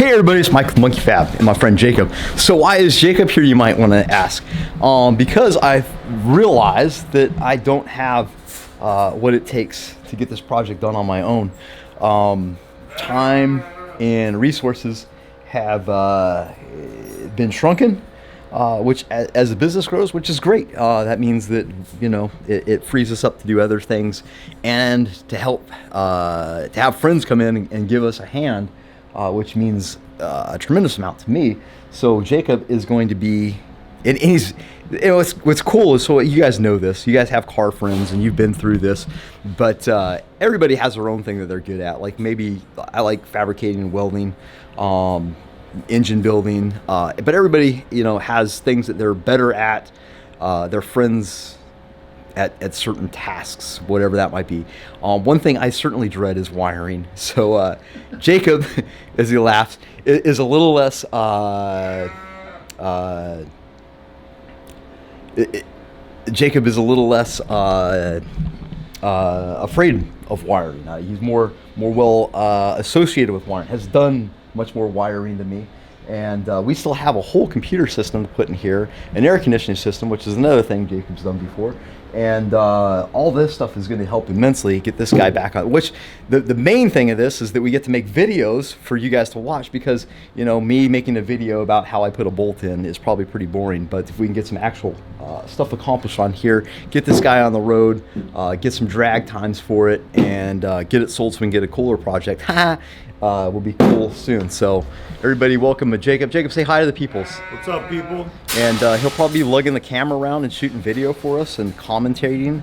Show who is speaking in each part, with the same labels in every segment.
Speaker 1: Hey everybody, it's Mike with Monkey Fab and my friend Jacob. So why is Jacob here, you might want to ask? Because I realized that I don't have what it takes to get this project done on my own. Time and resources have been shrunken, which as the business grows, which is great. That means that, you know, it frees us up to do other things and to help, to have friends come in and give us a hand. Which means a tremendous amount to me. So Jacob is going to be, and he's, you know, what's cool is, so you guys know this, you guys have car friends and you've been through this, but everybody has their own thing that they're good at. Like maybe I like fabricating and welding, engine building, but everybody, you know, has things that they're better at. Their friends at certain tasks, whatever that might be. One thing I certainly dread is wiring. So Jacob, as he laughs, is a little less Jacob is a little less afraid of wiring. He's more well associated with wiring, has done much more wiring than me. And we still have a whole computer system to put in here, an air conditioning system, which is another thing Jacob's done before. And all this stuff is going to help immensely get this guy back on. Which the main thing of this is that we get to make videos for you guys to watch, because, you know, me making a video about how I put a bolt in is probably pretty boring. But if we can get some actual stuff accomplished on here, get this guy on the road, get some drag times for it, and get it sold so we can get a cooler project, will be cool soon. So everybody, welcome to Jacob. Jacob, say hi to the peoples.
Speaker 2: What's up, people?
Speaker 1: And he'll probably be lugging the camera around and shooting video for us and commentating.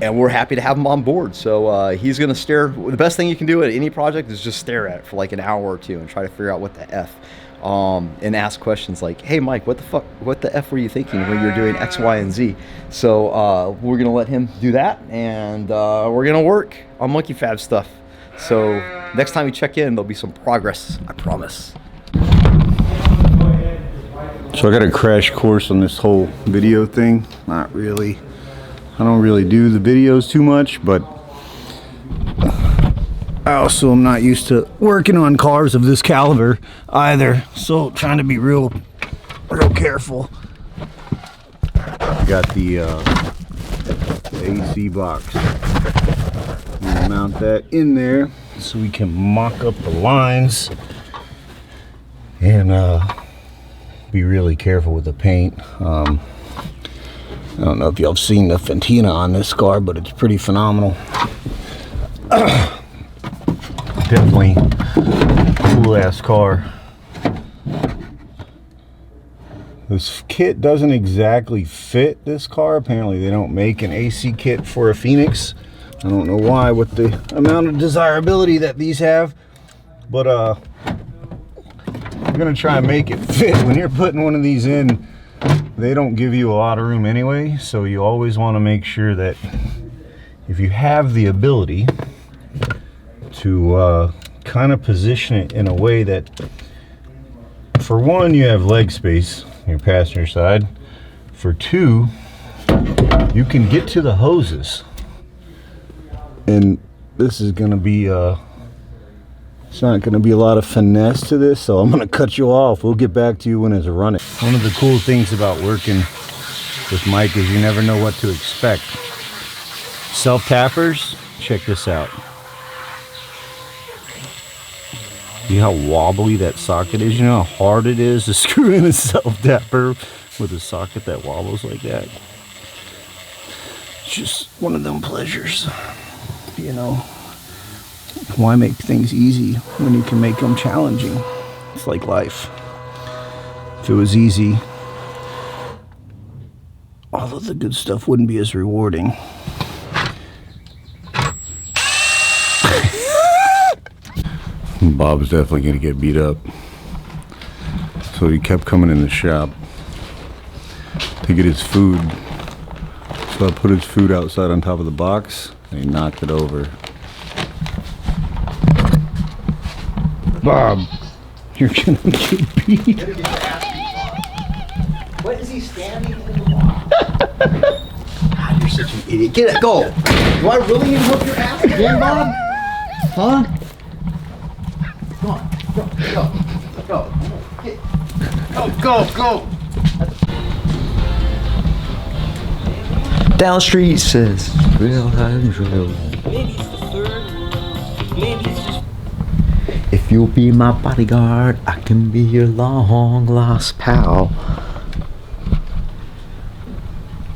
Speaker 1: And we're happy to have him on board. So he's going to stare. The best thing you can do at any project is just stare at it for like an hour or two and try to figure out what the F. And ask questions like, hey, Mike, what the F were you thinking when you were doing X, Y, and Z? So we're going to let him do that. And we're going to work on Monkey Fab stuff. So next time you check in, there'll be some progress, I promise.
Speaker 2: So I got a crash course on this whole video thing. Not really. I don't really do the videos too much, but I also am not used to working on cars of this caliber either. So trying to be real careful. Got the AC box. Mount that in there so we can mock up the lines and be really careful with the paint. I don't know if y'all have seen the Fentina on this car, but it's pretty phenomenal. Definitely cool ass car. This kit doesn't exactly fit this car. Apparently they don't make an AC kit for a Phoenix. I don't know why, with the amount of desirability that these have, but I'm gonna try and make it fit. When you're putting one of these in, they don't give you a lot of room anyway, so you always want to make sure that if you have the ability to kind of position it in a way that, for one, you have leg space on your passenger side, for two, you can get to the hoses. And this is gonna be it's not gonna be a lot of finesse to this, so I'm gonna cut you off. We'll get back to you when it's running. One of the cool things about working with Mike is you never know what to expect. Self tappers, check this out. See how wobbly that socket is? You know how hard it is to screw in a self tapper with a socket that wobbles like that? It's just one of them pleasures. You know, why make things easy when you can make them challenging? It's like life. If it was easy, all of the good stuff wouldn't be as rewarding. Bob's definitely gonna get beat up. So he kept coming in the shop to get his food. So I put his food outside on top of the box. And he knocked it over. Bob, you're gonna get beat.
Speaker 1: What is he standing in the box? God, you're such an idiot. Get it, go. Do I really need to whoop your ass again, Bob? Huh? Go Go. Go. Get.
Speaker 2: Go.
Speaker 1: Down the street says, real high drill.
Speaker 3: Maybe it's the third world. Maybe it's just.
Speaker 1: If you'll be my bodyguard, I can be your long lost pal.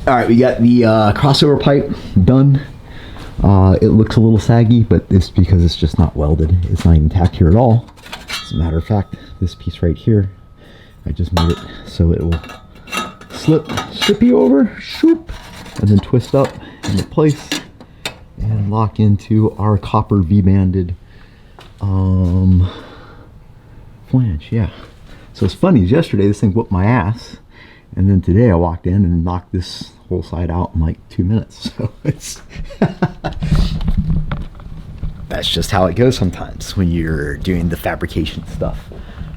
Speaker 1: Alright, we got the crossover pipe done. It looks a little saggy, but it's because it's just not welded. It's not even tacked here at all. As a matter of fact, this piece right here, I just made it so it will slip you over, shoop, and then twist up into place and lock into our copper V-banded flange. Yeah. So it's funny, yesterday this thing whooped my ass, and then today I walked in and knocked this whole side out in like 2 minutes. So it's that's just how it goes sometimes when you're doing the fabrication stuff.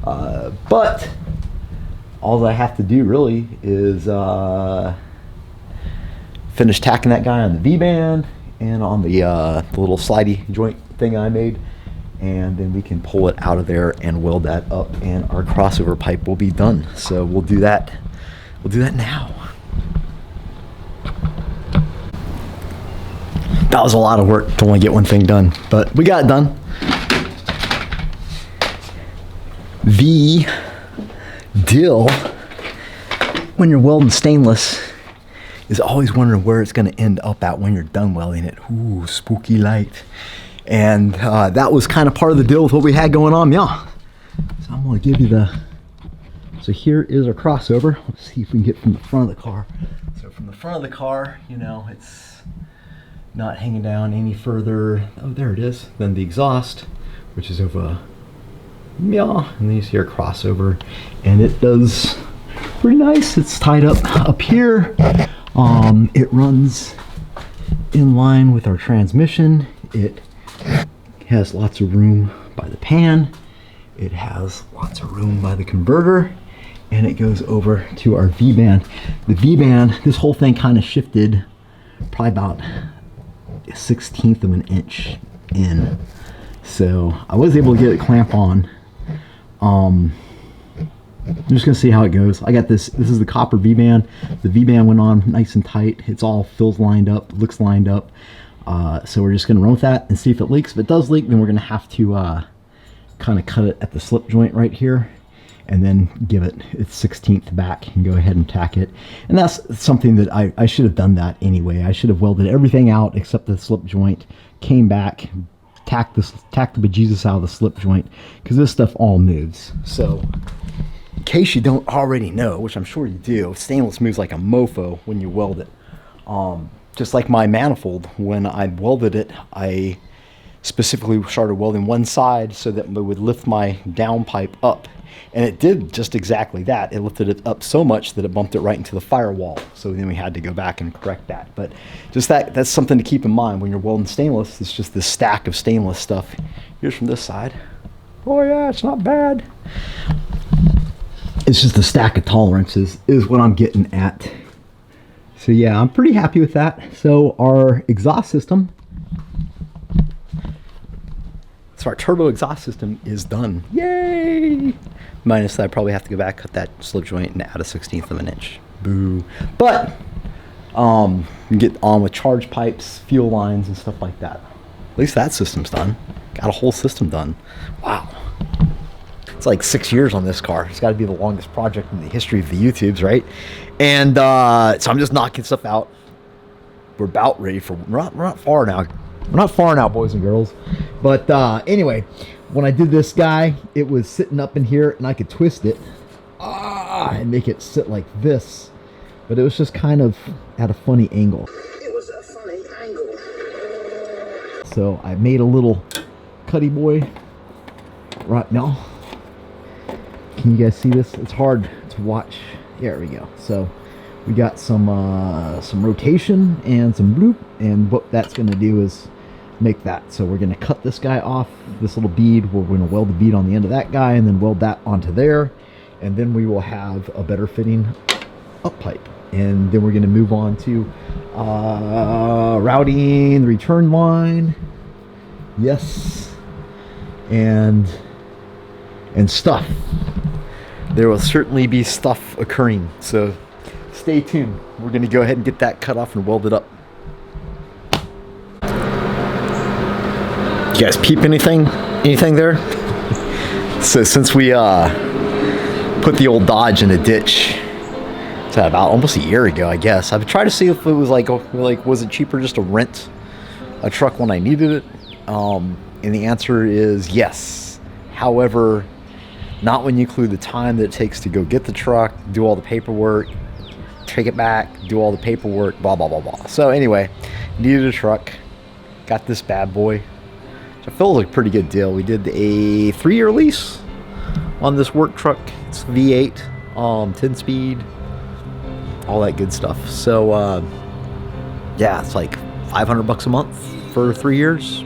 Speaker 1: But all I have to do really is finish tacking that guy on the V-band and on the little slidey joint thing I made, and then we can pull it out of there and weld that up, and our crossover pipe will be done. So we'll do that now. That was a lot of work to only get one thing done, but we got it done. The deal when you're welding stainless is always wondering where it's going to end up at when you're done welding it. Ooh, spooky light. And that was kind of part of the deal with what we had going on, yeah. So I'm going to give you so here is our crossover. Let's see if we can get from the front of the car. So from the front of the car, you know, it's not hanging down any further. Oh, there it is. Then the exhaust, which is over, yeah, and then you see our crossover, and it does pretty nice. It's tied up here. It runs in line with our transmission. It has lots of room by the pan. It has lots of room by the converter, and it goes over to our V-band. The V-band, this whole thing kind of shifted probably about 1/16 of an inch in. So I was able to get it clamp on. I'm just gonna see how it goes. I got this is the copper V-band. The V-band went on nice and tight. It's all fills lined up, looks lined up. So we're just gonna run with that and see if it leaks. If it does leak, then we're gonna have to kind of cut it at the slip joint right here, and then give it its 1/16 back and go ahead and tack it. And that's something that I should have done that anyway. I should have welded everything out except the slip joint, came back, tacked the bejesus out of the slip joint, because this stuff all moves. So in case you don't already know, which I'm sure you do, stainless moves like a mofo when you weld it. Just like my manifold, when I welded it, I specifically started welding one side so that it would lift my down pipe up. And it did just exactly that. It lifted it up so much that it bumped it right into the firewall. So then we had to go back and correct that. But just that's something to keep in mind when you're welding stainless. It's just this stack of stainless stuff. Here's from this side. Oh yeah, it's not bad. It's just a stack of tolerances is what I'm getting at. So yeah, I'm pretty happy with that. So our exhaust system, so our turbo exhaust system is done. Yay! Minus that I probably have to go back, cut that slip joint and add a 1/16 of an inch. Boo. But you can get on with charge pipes, fuel lines, and stuff like that. At least that system's done. Got a whole system done. Wow. It's like 6 years on this car. It's got to be the longest project in the history of the YouTubes, right? And so I'm just knocking stuff out. We're about ready for. We're not far now. We're not far now, boys and girls. But anyway, when I did this guy, it was sitting up in here, and I could twist it and make it sit like this. But it was just kind of at a funny angle.
Speaker 3: It was a funny angle.
Speaker 1: So I made a little cutty boy right now. Can you guys see this? It's hard to watch. There we go. So we got some rotation and some bloop, and what that's going to do is make that. So we're going to cut this guy off, this little bead. We're going to weld the bead on the end of that guy, and then weld that onto there, and then we will have a better fitting up pipe. And then we're going to move on to routing the return line. Yes. And and stuff. There will certainly be stuff occurring, so stay tuned. We're going to go ahead and get that cut off and weld it up. You guys peep anything? Anything there? So since we put the old Dodge in a ditch, it's about almost a year ago, I guess. I've tried to see if it was like was it cheaper just to rent a truck when I needed it? And the answer is yes. However, not when you include the time that it takes to go get the truck, do all the paperwork, take it back, do all the paperwork, blah, blah, blah, blah. So anyway, needed a truck. Got this bad boy, which I feel like a pretty good deal. We did a 3-year lease on this work truck. It's V8, 10 speed, all that good stuff. So yeah, it's like $500 a month for 3 years.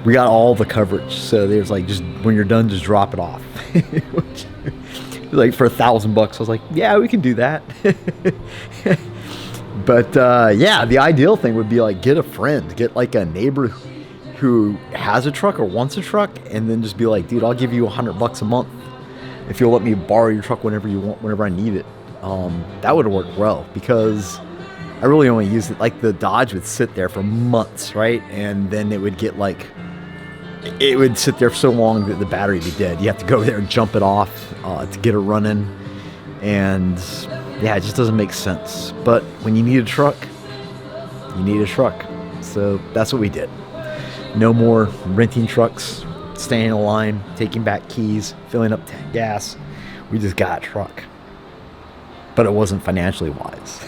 Speaker 1: We got all the coverage, so there's like, just when you're done, just drop it off. Like for $1,000, I was like, yeah, we can do that. But yeah, the ideal thing would be like get a friend, get like a neighbor who has a truck or wants a truck, and then just be like, dude, I'll give you $100 a month if you'll let me borrow your truck whenever you want, whenever I need it. That would work well, because I really only use it. Like the Dodge would sit there for months, right? And then it would get like, it would sit there for so long that the battery would be dead. You have to go there and jump it off to get it running. And yeah, it just doesn't make sense. But when you need a truck, you need a truck. So that's what we did. No more renting trucks, staying in a line, taking back keys, filling up gas. We just got a truck. But it wasn't financially wise.